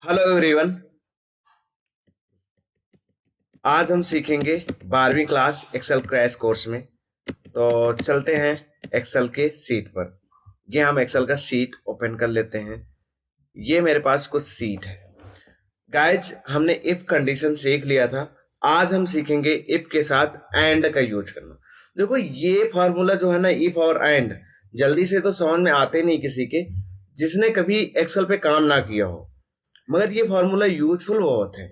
Hello everyone. आज हम सीखेंगे 12वीं क्लास एक्सेल क्रैश कोर्स में। तो चलते हैं एक्सेल के सीट पर। ये हम एक्सेल का सीट ओपन कर लेते हैं। ये मेरे पास कुछ सीट है। गाइज, हमने इफ कंडीशन सीख लिया था। आज हम सीखेंगे इफ के साथ एंड का यूज करना। देखो, ये फार्मूला जो है ना, इफ और एंड, जल्दी से तो समझ में आते नहीं किसी के, जिसने कभी एक्सेल पे काम ना किया हो। मगर ये फार्मूला यूजफुल बहुत है।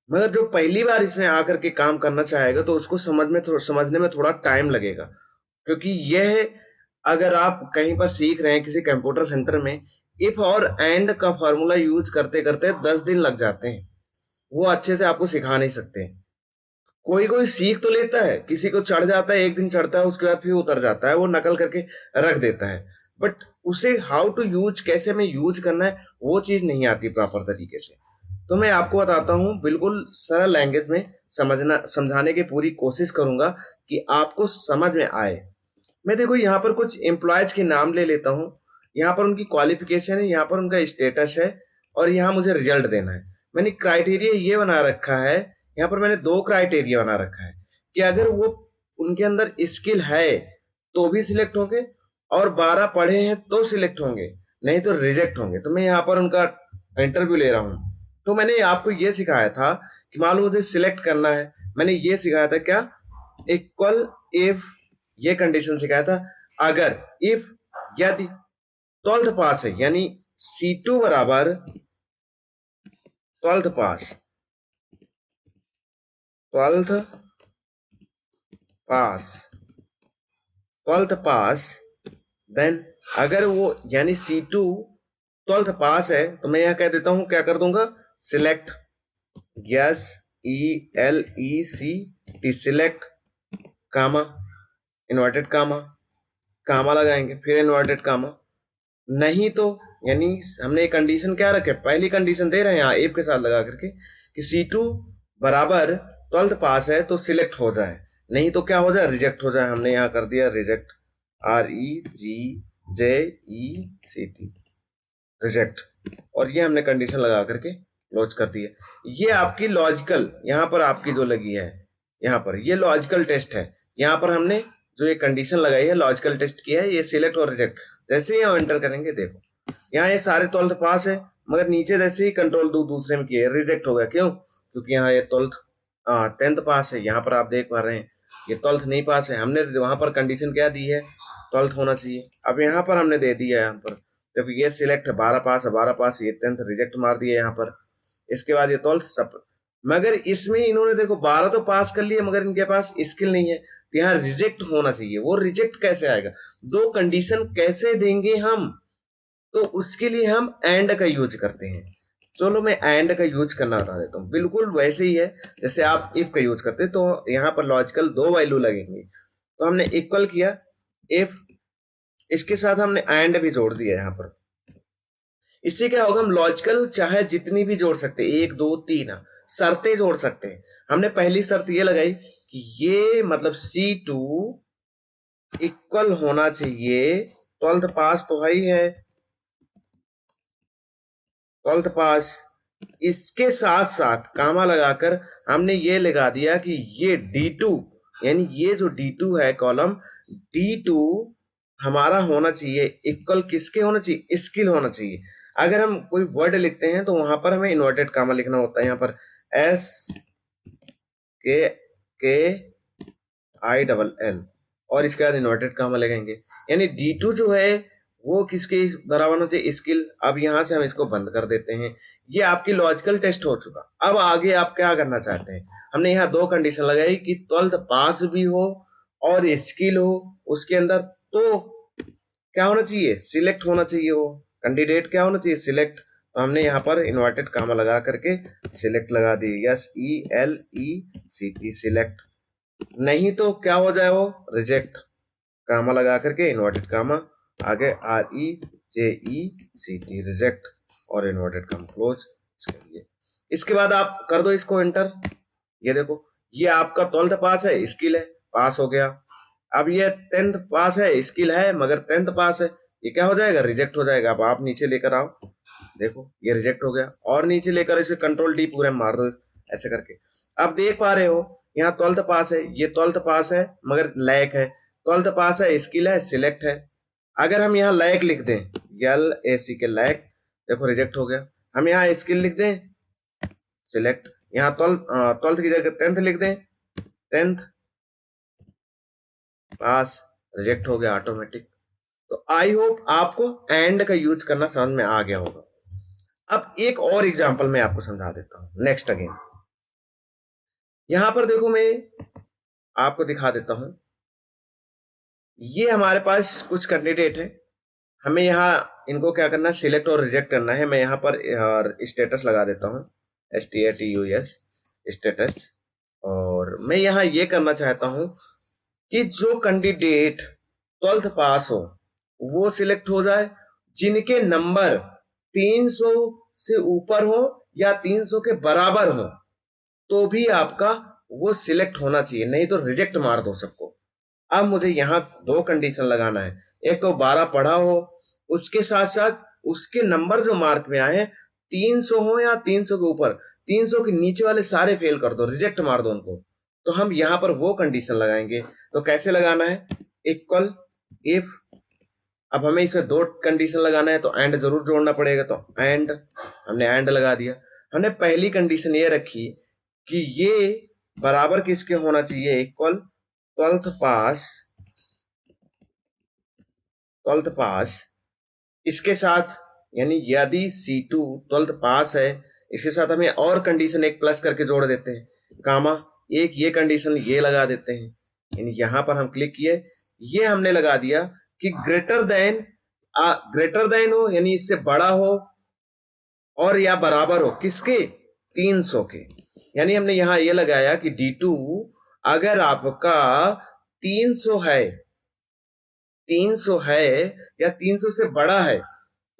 मगर जो पहली बार इसमें आकर के काम करना चाहेगा तो उसको समझने में थोड़ा टाइम लगेगा, क्योंकि यह, अगर आप कहीं पर सीख रहे हैं किसी कंप्यूटर सेंटर में, इफ और एंड का फॉर्मूला यूज करते करते 10 दिन लग जाते हैं। वो अच्छे से आपको सिखा नहीं सकते। कोई कोई सीख तो लेता है, किसी को चढ़ जाता है, एक दिन चढ़ता है, उसके बाद फिर उतर जाता है, वो नकल करके रख देता है। बट उसे हाउ टू यूज, कैसे में यूज करना है, वो चीज नहीं आती प्रॉपर तरीके से। तो मैं आपको बताता हूँ, बिल्कुल सरल लैंग्वेज में समझाने की पूरी कोशिश करूंगा कि आपको समझ में आए। मैं देखो यहाँ पर कुछ एम्प्लॉयज के नाम ले लेता हूँ। यहाँ पर उनकी क्वालिफिकेशन है, यहाँ पर उनका स्टेटस है, और यहाँ मुझे रिजल्ट देना है। मैंने क्राइटेरिया ये बना रखा है, यहाँ पर मैंने दो क्राइटेरिया बना रखा है कि अगर वो, उनके अंदर स्किल है तो भी सिलेक्ट होंगे, और 12 पढ़े हैं तो सिलेक्ट होंगे, नहीं तो रिजेक्ट होंगे। तो मैं यहाँ पर उनका इंटरव्यू ले रहा हूँ। तो मैंने आपको ये सिखाया था कि मान लो मुझे सिलेक्ट करना है। मैंने ये सिखाया था क्या, इक्वल इफ, ये कंडीशन सिखाया था। अगर इफ, यदि 12th पास है, यानी C2 बराबर 12th पास, 12th पास, 12th पास, देन अगर वो, यानी C2 12th पास है, तो मैं यहाँ कह देता हूं, क्या कर दूंगा, सिलेक्ट, यस, ELECT, सिलेक्ट, कामा, इन्वर्टेड कामा, कामा लगाएंगे, फिर इन्वर्टेड कामा। नहीं तो, यानी हमने कंडीशन क्या रखे, पहली कंडीशन दे रहे हैं यहाँ इफ के साथ लगा करके कि C2 बराबर 12th पास है तो सिलेक्ट हो जाए, नहीं तो क्या हो जाए, रिजेक्ट हो जाए। हमने यहाँ कर दिया रिजेक्ट, REGJECT, रिजेक्ट। और ये हमने कंडीशन लगा करके क्लोज कर दिया। ये आपकी लॉजिकल, यहाँ पर आपकी जो लगी है, यहाँ पर ये लॉजिकल टेस्ट है। यहाँ पर हमने जो ये कंडीशन लगाई है, लॉजिकल टेस्ट किया है, ये सिलेक्ट और रिजेक्ट। जैसे ही हम एंटर करेंगे, देखो यहाँ ये सारे 12th पास है, मगर नीचे जैसे ही कंट्रोल दूसरे में किया, रिजेक्ट हो गया। क्यों? क्योंकि यहाँ ये 10th पास है। यहाँ पर आप देख पा रहे हैं ये 12th नहीं पास है। हमने वहां पर कंडीशन क्या दी है, 12th होना चाहिए। अब यहाँ पर हमने दे दिया है, यहाँ पर जब ये सिलेक्ट है, 12 पास है, 12 पास, ये 10th रिजेक्ट मार दिया यहाँ पर। इसके बाद ये 12th सब, मगर इसमें इन्होंने देखो 12 तो पास कर लिए, मगर इनके पास स्किल नहीं है, तो यहाँ रिजेक्ट होना चाहिए। वो रिजेक्ट कैसे आएगा, दो कंडीशन कैसे देंगे हम, तो उसके लिए हम एंड का यूज करते हैं। चलो मैं एंड का यूज करना बता देता हूँ। बिल्कुल वैसे ही है जैसे आप इफ का यूज करते हैं। तो यहाँ पर लॉजिकल दो वैल्यू लगेंगे, तो हमने इक्वल किया इफ, इसके साथ हमने एंड भी जोड़ दिया यहाँ पर। इससे क्या होगा, हम लॉजिकल चाहे जितनी भी जोड़ सकते हैं, 1 2 3 शर्तें जोड़ सकते हैं। हमने पहली शर्त ये लगाई कि ये मतलब C2 इक्वल होना चाहिए, 12th पास तो है ही है, 12th पास। इसके साथ साथ कामा लगाकर हमने ये लगा दिया कि ये D2, यानी ये जो D2 है कॉलम, D2 हमारा होना चाहिए इक्वल, किसके होना चाहिए, स्किल होना चाहिए। अगर हम कोई वर्ड लिखते हैं तो वहां पर हमें इन्वर्टेड कामा लिखना होता है। यहाँ पर SKILL, और इसके बाद इन्वर्टेड कामा लगाएंगे। यानी D2 जो है वो किसके बराबर होना चाहिए, स्किल। अब यहां से हम इसको बंद कर देते हैं। ये आपकी लॉजिकल टेस्ट हो चुका। अब आगे आप क्या करना चाहते हैं, हमने यहाँ दो कंडीशन लगाई कि 12th पास भी हो और स्किल हो उसके अंदर, तो क्या होना चाहिए, सिलेक्ट होना चाहिए। वो कैंडिडेट क्या होना चाहिए, सिलेक्ट। तो हमने यहाँ पर इन्वर्टेड कामा लगा करके सिलेक्ट लगा दी, यस, ELECT, सिलेक्ट। नहीं तो क्या हो जाए, वो रिजेक्ट, कामा लगा करके इन्वर्टेड कामा, आगे REJECT, रिजेक्ट, और इन्वर्टेड कामा क्लोज। इसके बाद आप कर दो इसको एंटर। ये देखो, ये आपका 12th पास है, स्किल है, पास हो गया। अब ये 10th पास है, स्किल है, मगर 10th पास है, ये क्या हो जाएगा, रिजेक्ट हो जाएगा। अब आप नीचे लेकर आओ, देखो ये रिजेक्ट हो गया, और नीचे लेकर इसे कंट्रोल डी पूरे मार दो ऐसे करके। अब देख पा रहे हो यहाँ 12th पास है, ये 12th पास है मगर लैक है, 12th पास है, स्किल है, सिलेक्ट है। अगर हम यहाँ लैक लिख दें, LAC के लैक, देखो रिजेक्ट हो गया। हम यहाँ स्किल लिख दें, सिलेक्ट, यहाँ 12th की जगह 10th लिख दें, 10th पास, रिजेक्ट हो गया ऑटोमेटिक। तो आई होप आपको एंड का यूज करना समझ में आ गया होगा। अब एक और एग्जांपल मैं आपको समझा देता हूं, नेक्स्ट अगेन। यहां पर देखो मैं आपको दिखा देता हूं, ये हमारे पास कुछ कैंडिडेट है, हमें यहाँ इनको क्या करना है, सिलेक्ट और रिजेक्ट करना है। मैं यहाँ पर स्टेटस लगा देता हूँ, STATUS स्टेटस, और मैं यहाँ ये करना चाहता हूँ कि जो कैंडिडेट 12th पास हो वो सिलेक्ट हो जाए, जिनके नंबर 300 से ऊपर हो या 300 के बराबर हो तो भी आपका वो सिलेक्ट होना चाहिए, नहीं तो रिजेक्ट मार दो सबको। अब मुझे यहाँ दो कंडीशन लगाना है, एक तो 12 पढ़ा हो, उसके साथ साथ उसके नंबर जो मार्क में आए 300 हो या 300 के ऊपर, 300 के नीचे वाले सारे फेल कर दो, रिजेक्ट मार दो उनको। तो हम यहाँ पर वो कंडीशन लगाएंगे। तो कैसे लगाना है, इक्वल इफ, अब हमें इसमें दो कंडीशन लगाना है तो एंड जरूर जोड़ना पड़ेगा, तो एंड, हमने एंड लगा दिया। हमने पहली कंडीशन ये रखी कि ये बराबर किसके होना चाहिए, इक्वल 12th पास इसके साथ, यानी यदि C2 12th पास है, इसके साथ हमें और कंडीशन एक प्लस करके जोड़ देते हैं, कामा, एक ये कंडीशन ये लगा देते हैं। यानी यहां पर हम क्लिक किए, ये हमने लगा दिया कि ग्रेटर देन हो, यानी इससे बड़ा हो और या बराबर हो किसके, 300 के। यानी हमने यहां ये लगाया कि D2 अगर आपका 300 है, 300 है या 300 से बड़ा है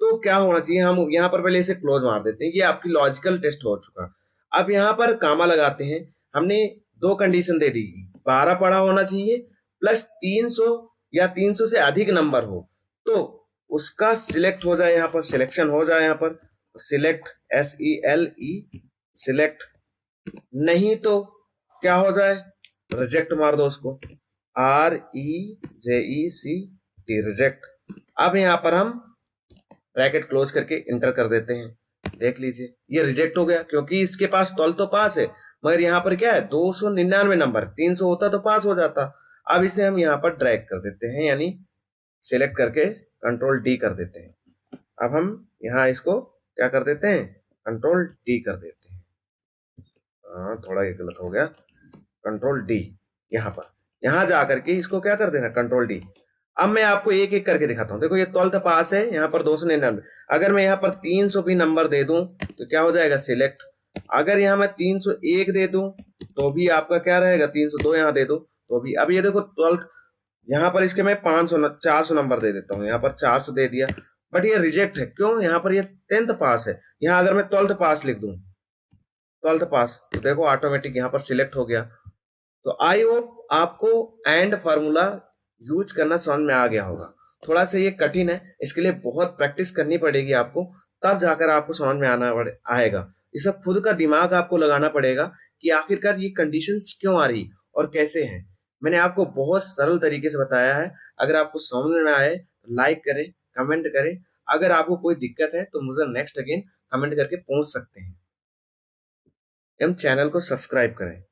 तो क्या होना चाहिए, हम यहाँ पर पहले इसे क्लोज मार देते हैं, ये आपकी लॉजिकल टेस्ट हो चुका। अब यहाँ पर कामा लगाते हैं, हमने दो कंडीशन दे दी, 12 पढ़ा होना चाहिए प्लस 300 या 300 से अधिक नंबर हो तो उसका सिलेक्ट हो जाए, यहाँ पर सिलेक्शन हो जाए, यहाँ पर सिलेक्ट SELE सिलेक्ट, नहीं तो क्या हो जाए, रिजेक्ट मार दो उसको, REJECT रिजेक्ट। अब यहाँ पर हम ब्रैकेट क्लोज करके इंटर कर देते हैं, देख लीजिए ये रिजेक्ट हो गया क्योंकि इसके पास 12 तो पास है, मगर यहाँ पर क्या है 299 नंबर, 300 होता तो पास हो जाता। अब इसे हम यहाँ पर ड्रैग कर देते हैं, यानी सिलेक्ट करके कंट्रोल D कर देते हैं। अब हम यहाँ इसको क्या कर देते हैं, कंट्रोल D कर देते हैं। थोड़ा ये गलत हो गया, कंट्रोल D, यहाँ पर, यहाँ जाकर के इसको क्या कर देना, कंट्रोल D। अब मैं आपको एक एक करके दिखाता हूँ, देखो ये 12th पास है, यहाँ पर 299, अगर मैं यहाँ पर 300 भी नंबर दे दूं तो क्या हो जाएगा, सिलेक्ट। अगर यहाँ मैं 301 दे दूं तो भी आपका क्या रहेगा, 302 यहाँ दे दो तो भी। अब ये देखो 12th, यहाँ पर इसके मैं 400 नंबर दे देता हूँ, यहाँ पर 400 दे दिया, बट ये रिजेक्ट है, क्यों, यहाँ पर ये 10th पास है। यहाँ अगर मैं 12th पास लिख दूं, 12th पास, तो देखो ऑटोमेटिक यहाँ पर सिलेक्ट हो गया। तो आई होप आपको एंड फार्मूला यूज करना समझ में आ गया होगा। थोड़ा सा ये कठिन है, इसके लिए बहुत प्रैक्टिस करनी पड़ेगी आपको, तब जाकर आपको समझ में आएगा। इसमें खुद का दिमाग आपको लगाना पड़ेगा कि आखिरकार ये कंडीशंस क्यों आ रही और कैसे हैं। मैंने आपको बहुत सरल तरीके से बताया है। अगर आपको समझ में आए तो लाइक करें, कमेंट करें। अगर आपको कोई दिक्कत है तो मुझे नेक्स्ट अगेन कमेंट करके पूछ सकते हैं। एवं चैनल को सब्सक्राइब करें।